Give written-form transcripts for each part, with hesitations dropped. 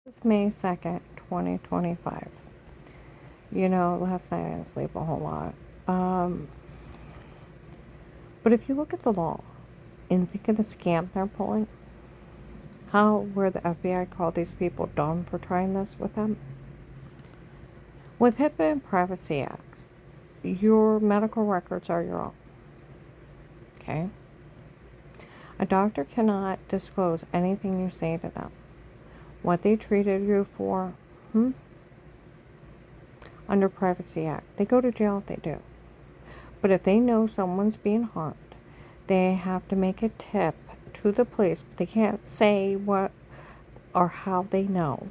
It's May 2nd, 2025. Last night I didn't sleep a whole lot. Um, but if you look at the law and think of the scam they're pulling, where the FBI called these people dumb for trying this with them. With HIPAA and Privacy Acts, your medical records are your own. Okay? A doctor cannot disclose anything you say to them. What they treated you for, under Privacy Act. They go to jail if they do. But if they know someone's being harmed, they have to make a tip to the police. They can't say what or how they know.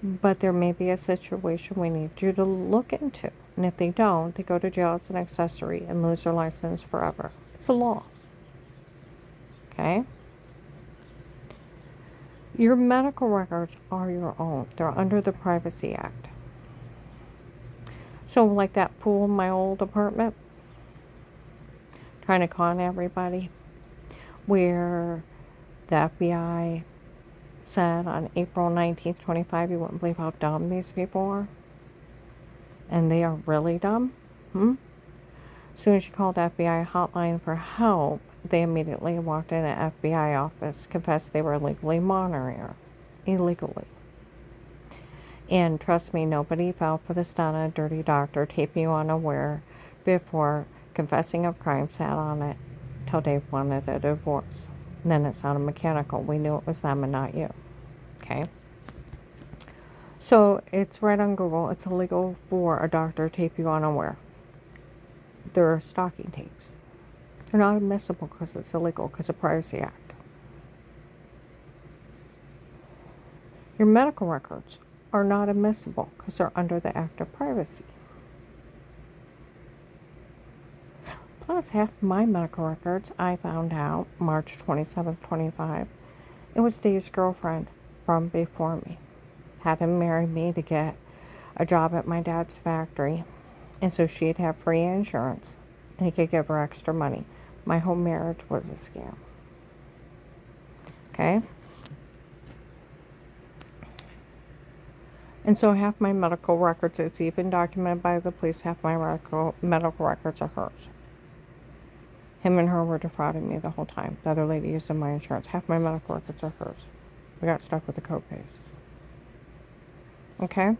But there may be a situation we need you to look into. And if they don't, they go to jail as an accessory and lose their license forever. It's a law. Okay? Your medical records are your own. They're under the Privacy Act. So like that fool in my old apartment, trying to con everybody, where the FBI said on April 19th, 25, you wouldn't believe how dumb these people are. And they are really dumb. As soon as you called the FBI hotline for help, they immediately walked in an FBI office, confessed they were illegally monitoring her. Illegally. And trust me, nobody fell for the stunt of a dirty doctor taping you unaware before confessing of crime, sat on it till they wanted a divorce. And then it sounded mechanical. We knew it was them and not you. Okay? So it's right on Google. It's illegal for a doctor to tape you unaware. They're stalking tapes. They're not admissible because it's illegal because of Privacy Act. Your medical records are not admissible because they're under the Act of Privacy. Plus, half of my medical records, I found out March 27th, 25. It was Dave's girlfriend from before me. Had him marry me to get a job at my dad's factory. And so she'd have free insurance. And he could give her extra money. My whole marriage was a scam. Okay? And so half my medical records, it's even documented by the police, half my medical records are hers. Him and her were defrauding me the whole time. The other lady using my insurance. Half my medical records are hers. We got stuck with the co-pays. Okay?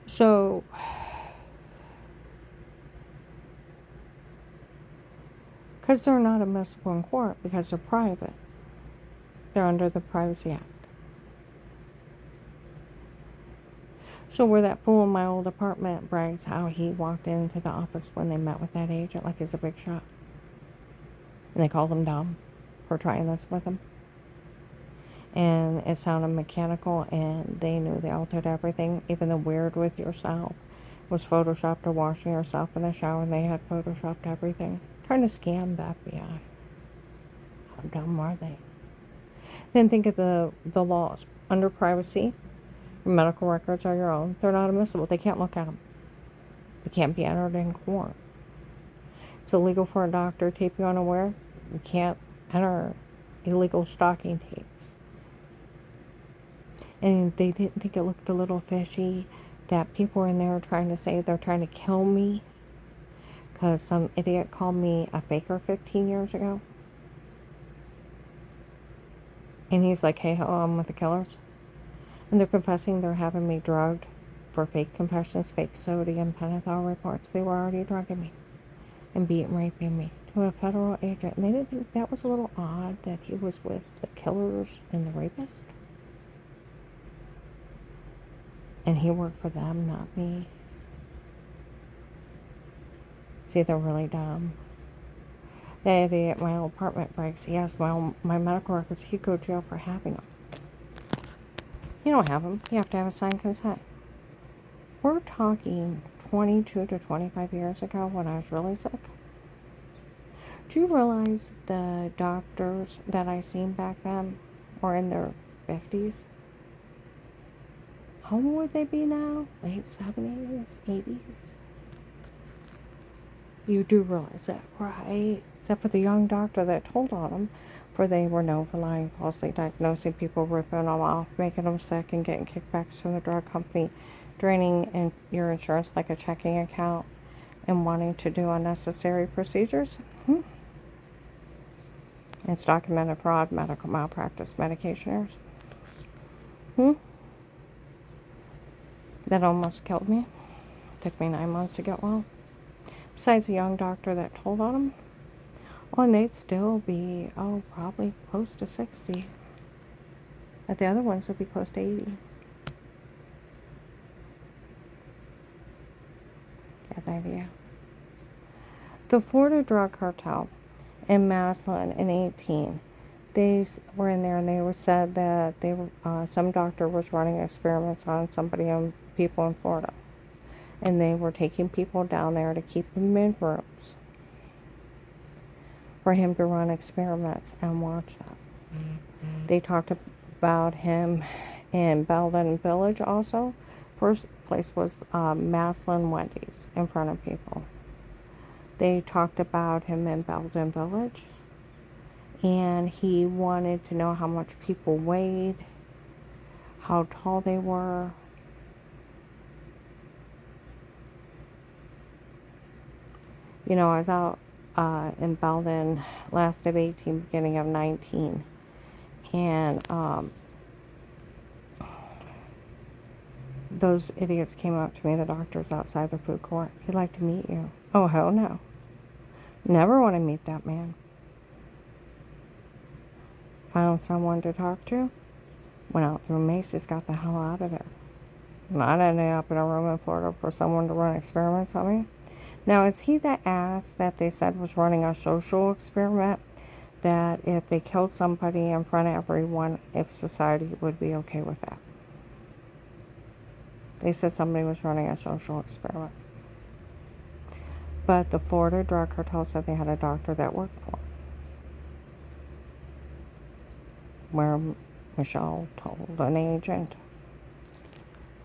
So, because they're not admissible in court, because they're private. They're under the Privacy Act. So where that fool in my old apartment brags how he walked into the office when they met with that agent like he's a big shot. And they called him dumb for trying this with him. And it sounded mechanical, and they knew they altered everything. Even the weird with yourself was photoshopped, or washing yourself in the shower, and they had photoshopped everything. Trying to scam the FBI. How dumb are they? Then think of the laws. Under privacy, your medical records are your own. They're not admissible. They can't look at them. They can't be entered in court. It's illegal for a doctor to tape you unaware. You can't enter illegal stalking tapes. And they didn't think it looked a little fishy that people were in there trying to say they're trying to kill me because some idiot called me a faker 15 years ago. And he's like, hey, I'm with the killers. And they're confessing they're having me drugged for fake confessions, fake sodium pentothal reports. They were already drugging me and beating, raping me to a federal agent. And they didn't think that was a little odd that he was with the killers and the rapists. And he worked for them, not me. See, they're really dumb. The idiot at my old apartment brags, yes, my medical records, he'd go to jail for having them. You don't have them. You have to have a signed consent. We're talking 22 to 25 years ago when I was really sick. Do you realize the doctors that I seen back then were in their 50s? How old would they be now? Late 70s, 80s? You do realize that, right? Except for the young doctor that told on them for they were known for lying, falsely diagnosing people, ripping them off, making them sick, and getting kickbacks from the drug company, draining your insurance like a checking account, and wanting to do unnecessary procedures. It's documented fraud, medical malpractice, medication errors. That almost killed me. Took me 9 months to get well. Besides a young doctor that told on him. Oh, and they'd still be, probably close to 60. But the other ones would be close to 80. Get the idea. The Florida drug cartel in Massillon in 18, they were in there and they said that some doctor was running experiments on people in Florida. And they were taking people down there to keep them in rooms for him to run experiments and watch them. They talked about him in Belden Village also. First place was Massillon Wendy's in front of people. They talked about him in Belden Village. And he wanted to know how much people weighed, how tall they were. You know, I was out in Belden last of 18, beginning of 19. And those idiots came up to me, the doctors outside the food court. He'd like to meet you. Oh, hell no. Never want to meet that man. Found someone to talk to. Went out through Macy's, got the hell out of there. And I ended up in a room in Florida for someone to run experiments on me. Now, is he the ass that they said was running a social experiment? That if they killed somebody in front of everyone, if society would be okay with that? They said somebody was running a social experiment. But the Florida drug cartel said they had a doctor that worked for them. Where Michelle told an agent,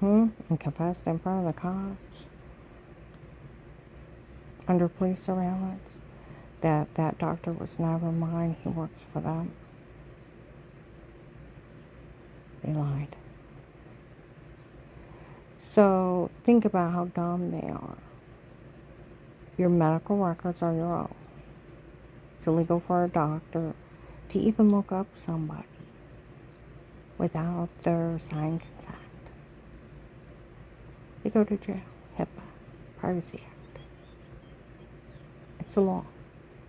and confessed in front of the cops, under police surveillance, that doctor was never mine. He works for them. They lied. So think about how dumb they are. Your medical records are your own. It's illegal for a doctor to even look up somebody without their signed consent. They go to jail. HIPAA, Privacy Act. It's a law.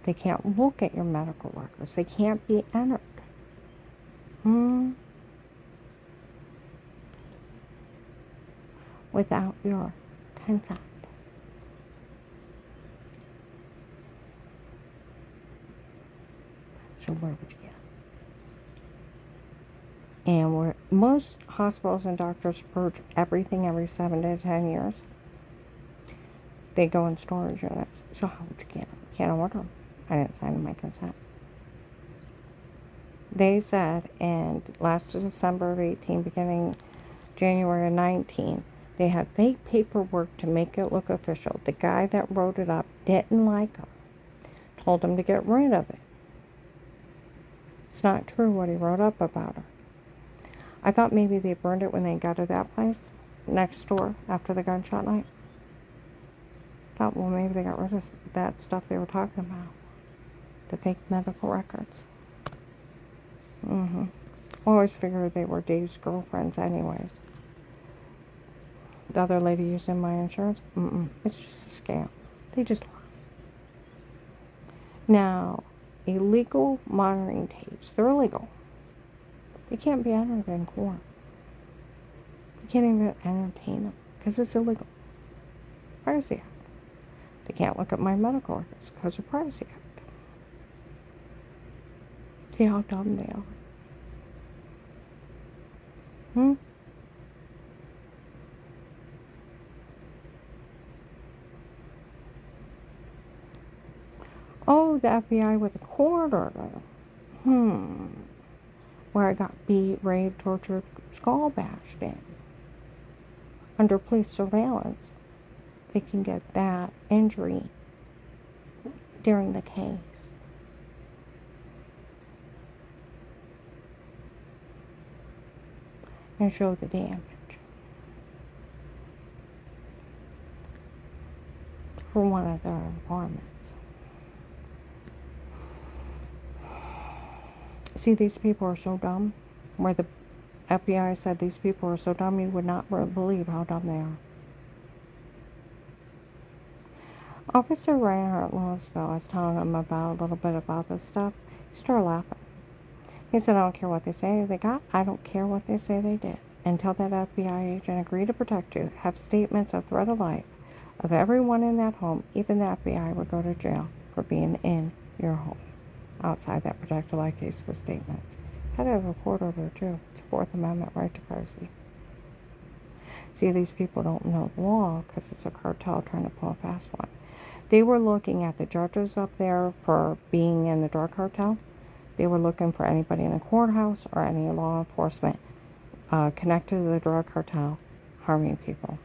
They can't look at your medical records. They can't be entered. Without your consent. So where would you get it? And where most hospitals and doctors purge everything every 7 to 10 years, they go in storage units. So how would you get them? You can't order them. I didn't sign my consent. They said, and last December of 18, beginning January of 19, they had fake paperwork to make it look official. The guy that wrote it up didn't like him. Told him to get rid of it. It's not true what he wrote up about her. I thought maybe they burned it when they got to that place next door after the gunshot night. Thought, well, maybe they got rid of that stuff they were talking about. The fake medical records. Always figured they were Dave's girlfriends anyways. The other lady using my insurance? It's just a scam. They just lie. Now, illegal monitoring tapes. They're illegal. They can't be entered in court. You can't even entertain them because it's illegal. Privacy Act. They can't look at my medical records because of Privacy Act. See how dumb they are. Oh, the FBI with a court order. Where I got beat, raped, tortured, skull bashed in. Under police surveillance, they can get that injury during the case. and show the damage for one of their informants. See, these people are so dumb, where the FBI said these people are so dumb you would not believe how dumb they are. Officer Reinhardt Louisville was telling him about a little bit about this stuff. He started laughing. He said, I don't care what they say they got. I don't care what they say they did. Until that FBI agent agreed to protect you, have statements of threat of life of everyone in that home, even the FBI would go to jail for being in your home. Outside that protected life case with statements. Had to have a court order too. It's a Fourth Amendment right to privacy. See, these people don't know the law because it's a cartel trying to pull a fast one. They were looking at the judges up there for being in the drug cartel. They were looking for anybody in the courthouse or any law enforcement connected to the drug cartel harming people.